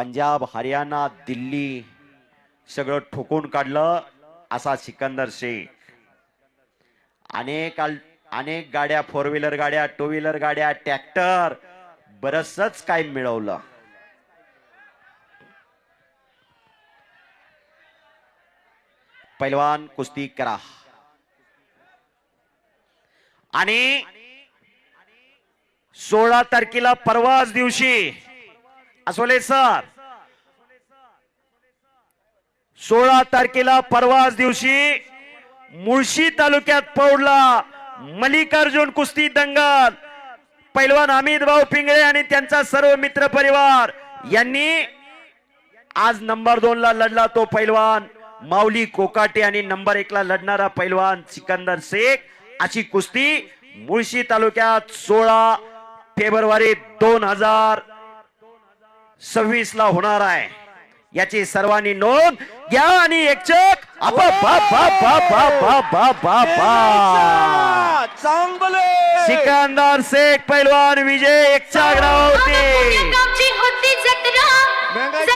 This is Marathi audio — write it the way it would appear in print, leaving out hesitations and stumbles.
पंजाब हरियाणा दिल्ली सगळं ठोकून काढलं असा सिकंदर शेख। अनेक गाड्या, फोर व्हीलर गाड्या, टू व्हीलर गाड्या, ट्रॅक्टर बरसच काय मिळवलं। पैलवान कुस्ती करा। आणि 16 तारखेला परवाच दिवशी असोले सर 16 तारखेला परवाच दिवशी मुळशी तालुक्यात पौडला मल्लिकार्जुन कुस्ती दंगल पैलवान अमित भाऊ पिंगळे आणि त्यांचा सर्व मित्र परिवार यांनी आज नंबर 2 ला लढला तो पैलवान माऊली कोकाटे आणि नंबर 1 ला लढणारा पैलवान सिकंदर शेख अशी कुस्ती मुळशी तालुक्यात 16 फेब्रुवारी 2026 ला होणार आहे। याची सर्वांनी नोंद घ्या आणि एक चक सिकंदर शेख पैलवान विजय एक चक होती।